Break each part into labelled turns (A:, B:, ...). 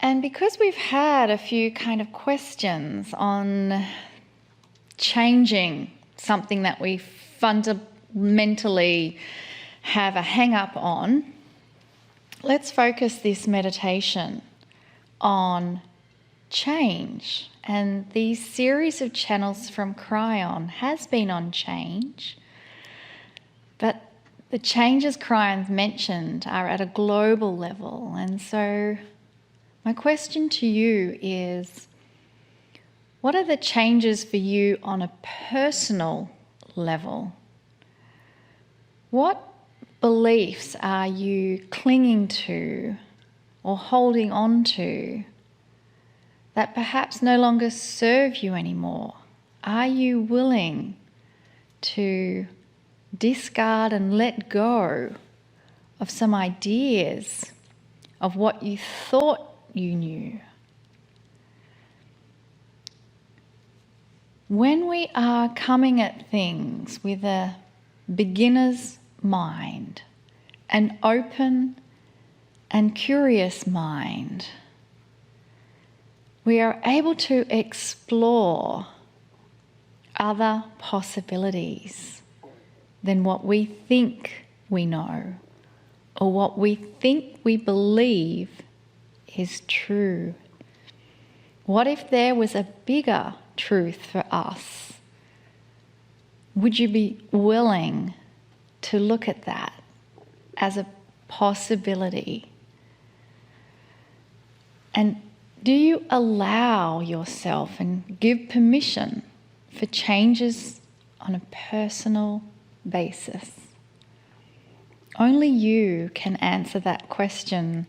A: And because we've had a few kind of questions on changing something that we fundamentally have a hang-up on, let's focus this meditation on change. And these series of channels from Kryon has been on change, but the changes Kryon's mentioned are at a global level. And so my question to you is, what are the changes for you on a personal level? What beliefs are you clinging to or holding on to that perhaps no longer serve you anymore? Are you willing to discard and let go of some ideas of what you thought you knew? When we are coming at things with a beginner's mind, an open and curious mind, we are able to explore other possibilities than what we think we know or what we think we believe is true. What if there was a bigger truth for us? Would you be willing to look at that as a possibility? And do you allow yourself and give permission for changes on a personal basis? Only you can answer that question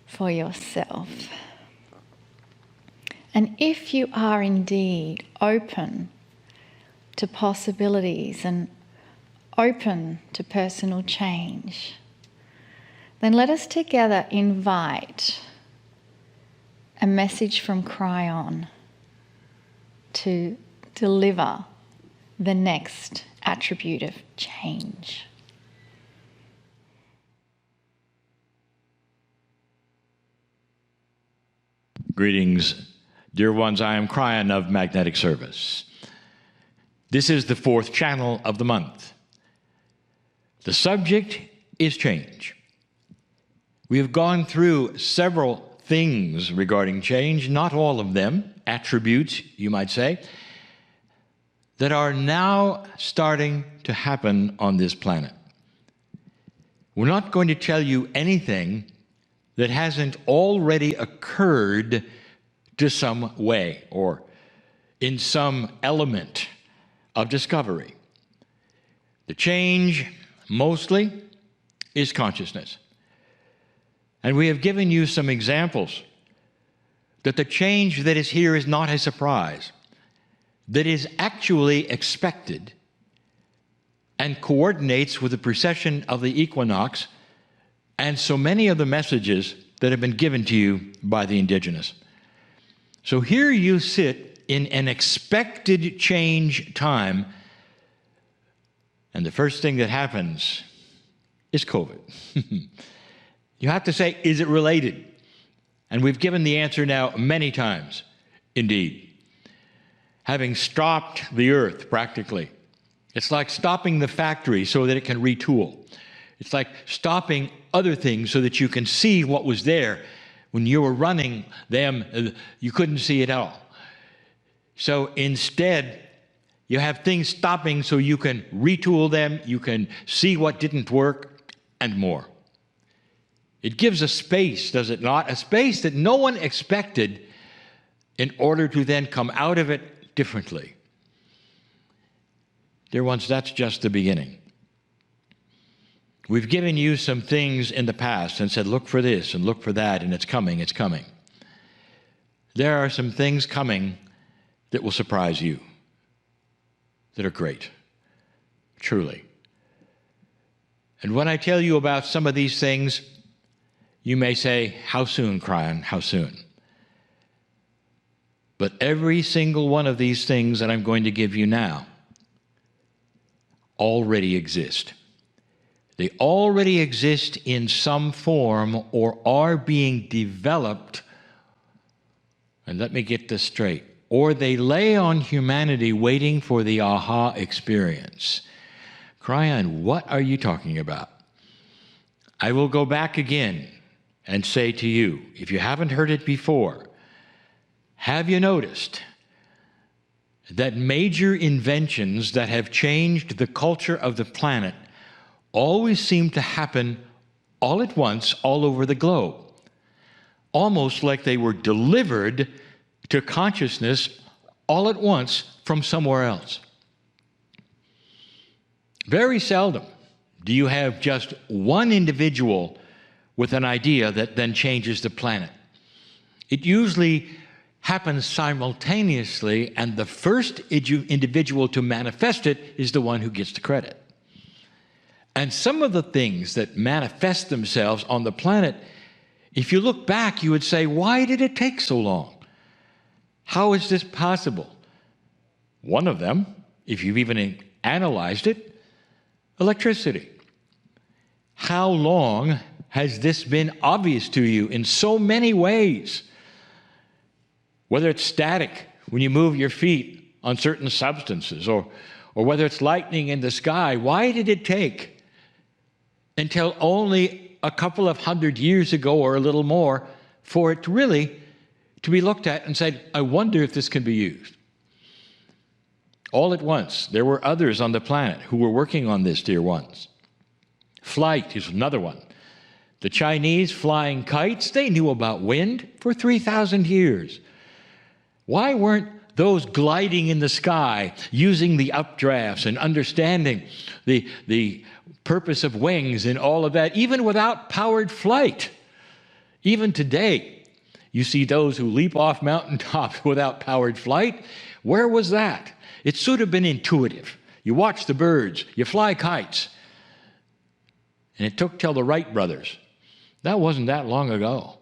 A: for yourself. And if you are indeed open to possibilities and open to personal change, then let us together invite a message from Kryon to deliver the next attribute of change.
B: Greetings, dear ones. I am Kryon of Magnetic Service. This is the 4th channel of the month. The subject is change. We have gone through several things regarding change, not all of them, attributes, you might say, that are now starting to happen on this planet. We're not going to tell you anything that hasn't already occurred to some way or in some element of discovery. The change, mostly, is consciousness. And we have given you some examples that the change that is here is not a surprise, that is actually expected and coordinates with the precession of the equinox and so many of the messages that have been given to you by the indigenous. So here you sit in an expected change time, and the first thing that happens is COVID. You have to say, is it related? And we've given the answer now many times. Indeed. Having stopped the earth, practically, it's like stopping the factory so that it can retool. It's like stopping other things so that you can see what was there. When you were running them, you couldn't see it all. So instead, you have things stopping so you can retool them, you can see what didn't work, and more. It gives a space, does it not? A space that no one expected in order to then come out of it differently. Dear ones, that's just the beginning. We've given you some things in the past and said, look for this and look for that, and it's coming, it's coming. There are some things coming that will surprise you, that are great, truly. And when I tell you about some of these things, you may say, how soon, Kryon, how soon? But every single one of these things that I'm going to give you now already exist. They already exist in some form or are being developed And let me get this straight. Or they lay on humanity waiting for the aha experience. Cryon, what are you talking about? I will go back again and say to you, if you haven't heard it before, have you noticed that major inventions that have changed the culture of the planet always seem to happen all at once all over the globe? Almost like they were delivered to consciousness all at once from somewhere else. Very seldom do you have just one individual with an idea that then changes the planet. It usually happens simultaneously, and the first individual to manifest it is the one who gets the credit. And some of the things that manifest themselves on the planet, if you look back, you would say, why did it take so long? How is this possible? One of them, if you've even analyzed it, electricity. How long has this been obvious to you in so many ways? Whether it's static when you move your feet on certain substances, or whether it's lightning in the sky, why did it take until only a couple of 100 years ago or a little more for it really to be looked at and said, I wonder if this can be used? All at once, there were others on the planet who were working on this, dear ones. Flight is another one. The Chinese flying kites, they knew about wind for 3,000 years. Why weren't those gliding in the sky using the updrafts and understanding the purpose of wings and all of that, even without powered flight? Even today, you see those who leap off mountaintops without powered flight. Where was that? It should have been intuitive. You watch the birds, you fly kites. And it took till the Wright brothers. That wasn't that long ago.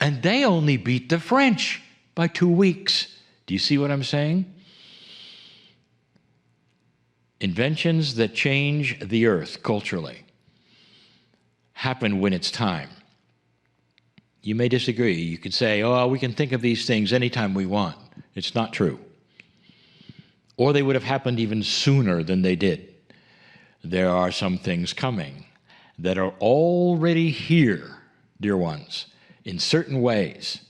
B: And they only beat the French by 2 weeks. Do you see what I'm saying? Inventions that change the earth culturally happen when it's time. You may disagree. You could say, oh, we can think of these things anytime we want. It's not true. Or they would have happened even sooner than they did. There are some things coming that are already here, dear ones, in certain ways.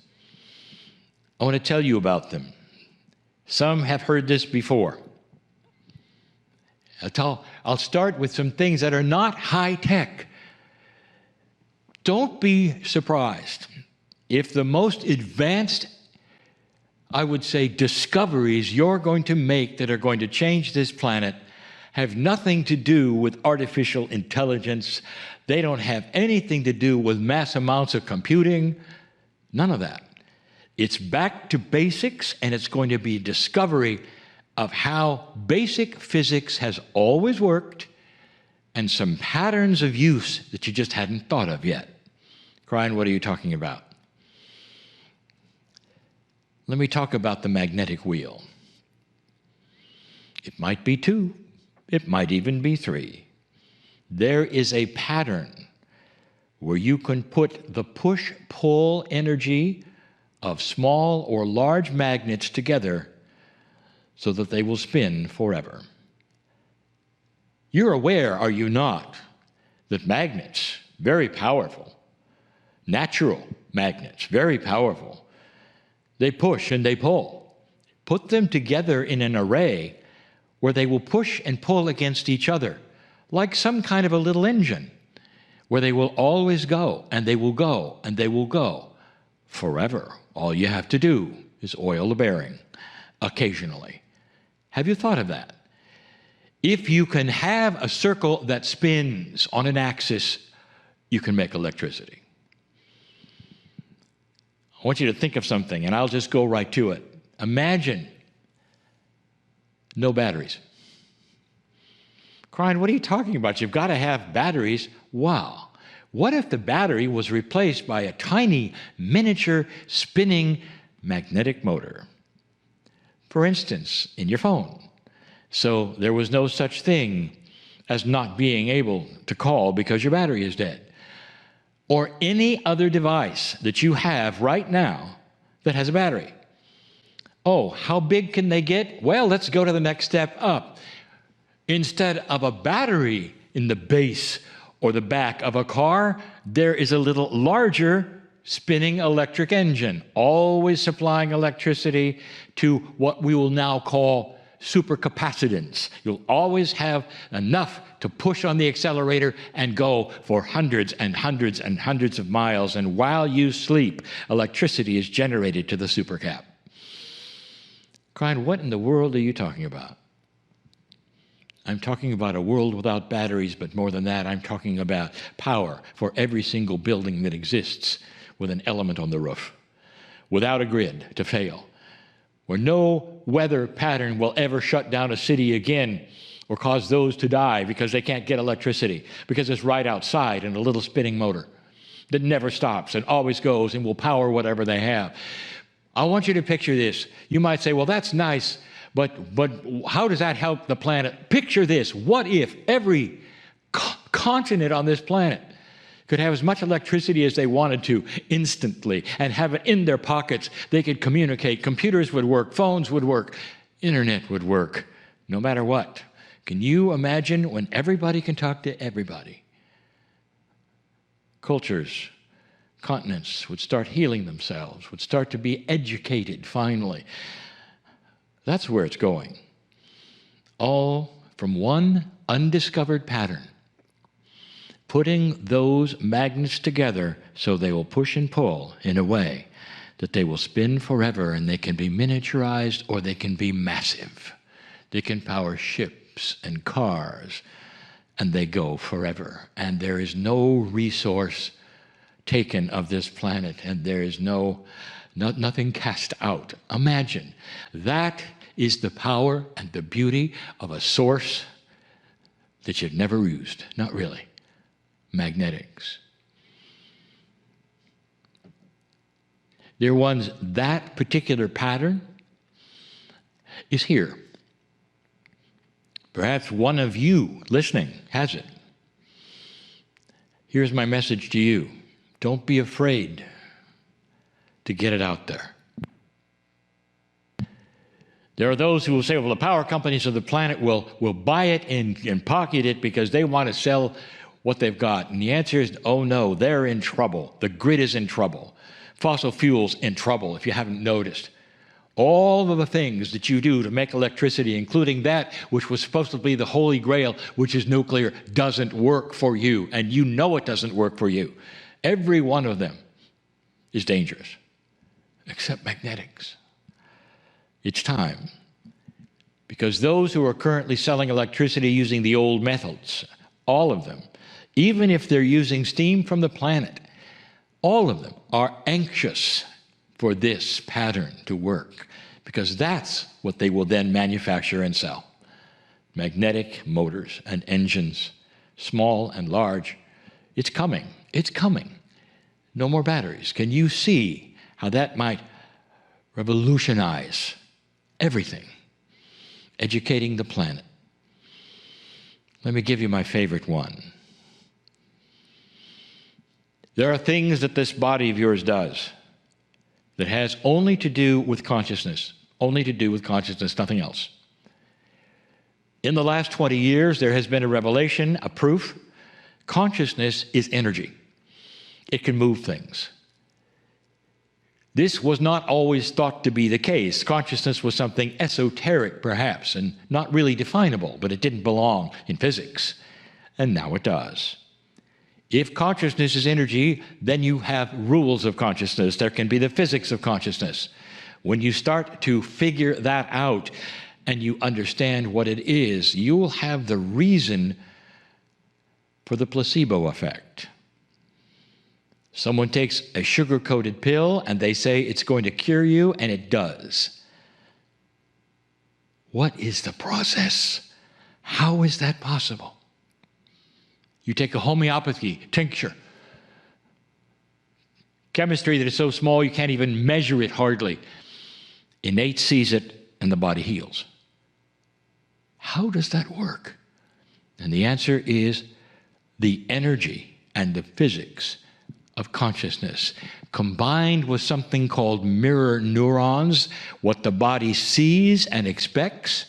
B: I want to tell you about them. Some have heard this before. I'll start with some things that are not high-tech. Don't be surprised if the most advanced, I would say, discoveries you're going to make that are going to change this planet have nothing to do with artificial intelligence. They don't have anything to do with mass amounts of computing. None of that. It's back to basics, and it's going to be discovery of how basic physics has always worked and some patterns of use that you just hadn't thought of yet. Cryon, what are you talking about? Let me talk about the magnetic wheel. It might be 2. It might even be 3. There is a pattern where you can put the push-pull energy of small or large magnets together so that they will spin forever. You're aware, are you not, that magnets, very powerful, natural magnets, very powerful, they push and they pull. Put them together in an array where they will push and pull against each other, like some kind of a little engine, where they will always go, and they will go, and they will go forever. All you have to do is oil the bearing occasionally. Have you thought of that? If you can have a circle that spins on an axis, you can make electricity. I want you to think of something, and I'll just go right to it. Imagine no batteries. Cryon, what are you talking about? You've got to have batteries. Wow. What if the battery was replaced by a tiny, miniature, spinning magnetic motor? For instance, in your phone. So there was no such thing as not being able to call because your battery is dead. Or any other device that you have right now that has a battery. Oh, how big can they get? Well, let's go to the next step up. Instead of a battery in the base or the back of a car, there is a little larger spinning electric engine, always supplying electricity to what we will now call supercapacitance. You'll always have enough to push on the accelerator and go for hundreds and hundreds and hundreds of miles. And while you sleep, electricity is generated to the supercap. Brian, what in the world are you talking about? I'm talking about a world without batteries, but more than that, I'm talking about power for every single building that exists with an element on the roof, without a grid to fail, where no weather pattern will ever shut down a city again or cause those to die because they can't get electricity, because it's right outside in a little spinning motor that never stops and always goes and will power whatever they have. I want you to picture this. You might say, well, that's nice, but how does that help the planet? Picture this. What if every continent on this planet could have as much electricity as they wanted to instantly and have it in their pockets? They could communicate. Computers would work. Phones would work. Internet would work, no matter what. Can you imagine when everybody can talk to everybody? Cultures, continents would start healing themselves, would start to be educated finally. That's where it's going. All from one undiscovered pattern, putting those magnets together so they will push and pull in a way that they will spin forever, and they can be miniaturized or they can be massive. They can power ships and cars, and they go forever. And there is no resource taken of this planet, and there is nothing cast out. Imagine, that is the power and the beauty of a source that you've never used. Not really. Magnetics. Dear ones, that particular pattern is here. Perhaps one of you listening has it. Here's my message to you. Don't be afraid to get it out there. There are those who will say, well, the power companies of the planet will buy it and pocket it because they want to sell what they've got. And the answer is, oh no, they're in trouble. The grid is in trouble. Fossil fuels in trouble, if you haven't noticed. All of the things that you do to make electricity, including that which was supposed to be the holy grail, which is nuclear, doesn't work for you. And you know it doesn't work for you. Every one of them is dangerous, except magnetics. It's time. Because those who are currently selling electricity using the old methods, all of them, even if they're using steam from the planet, all of them are anxious for this pattern to work, because that's what they will then manufacture and sell. Magnetic motors and engines, small and large. It's coming. It's coming. No more batteries. Can you see how that might revolutionize everything? Educating the planet. Let me give you my favorite one. There are things that this body of yours does that has only to do with consciousness, nothing else. In the last 20 years, there has been a revelation, a proof. Consciousness is energy. It can move things. This was not always thought to be the case. Consciousness was something esoteric, perhaps, and not really definable, but it didn't belong in physics. And now it does. If consciousness is energy, then you have rules of consciousness. There can be the physics of consciousness. When you start to figure that out and you understand what it is, you will have the reason for the placebo effect. Someone takes a sugar-coated pill and they say it's going to cure you, and it does. What is the process? How is that possible? You take a homeopathy tincture, chemistry that is so small you can't even measure it hardly. Innate sees it and the body heals. How does that work? And the answer is the energy and the physics of consciousness, combined with something called mirror neurons, what the body sees and expects.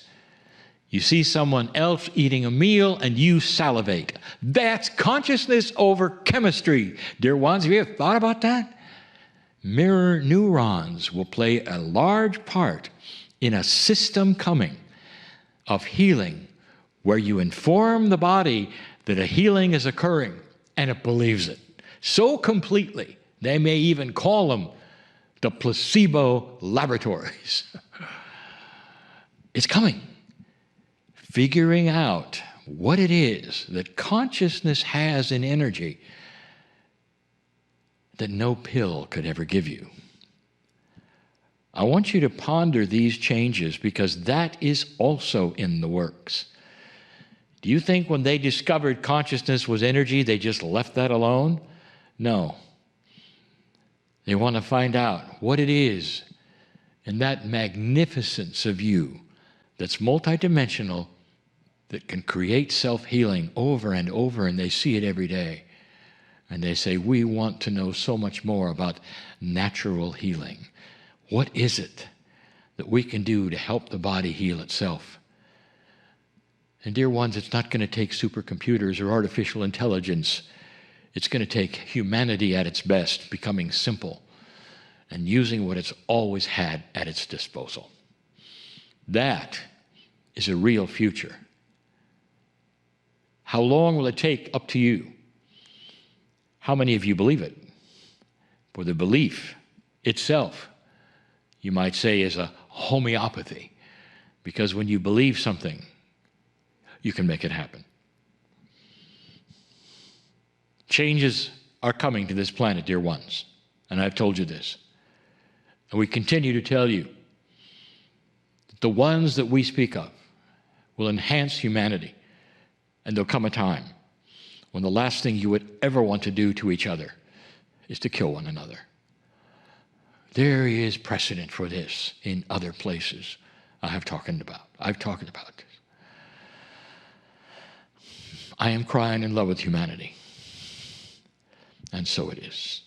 B: You see someone else eating a meal and you salivate. That's consciousness over chemistry. Dear ones, have you ever thought about that? Mirror neurons will play a large part in a system coming of healing where you inform the body that a healing is occurring and it believes it so completely, they may even call them the placebo laboratories. It's coming. Figuring out what it is that consciousness has in energy that no pill could ever give you. I want you to ponder these changes because that is also in the works. Do you think when they discovered consciousness was energy, they just left that alone? No. They want to find out what it is in that magnificence of you that's multidimensional, that can create self-healing over and over, and they see it every day. And they say, we want to know so much more about natural healing. What is it that we can do to help the body heal itself? And dear ones, it's not going to take supercomputers or artificial intelligence. It's going to take humanity at its best, becoming simple and using what it's always had at its disposal. That is a real future. How long will it take? Up to you. How many of you believe it? For the belief itself, you might say, is a homeopathy, because when you believe something, you can make it happen. Changes are coming to this planet, dear ones, and I've told you this. And we continue to tell you that the ones that we speak of will enhance humanity, and there'll come a time when the last thing you would ever want to do to each other is to kill one another. There is precedent for this in other places I've talked about this. I am crying in love with humanity, and so it is.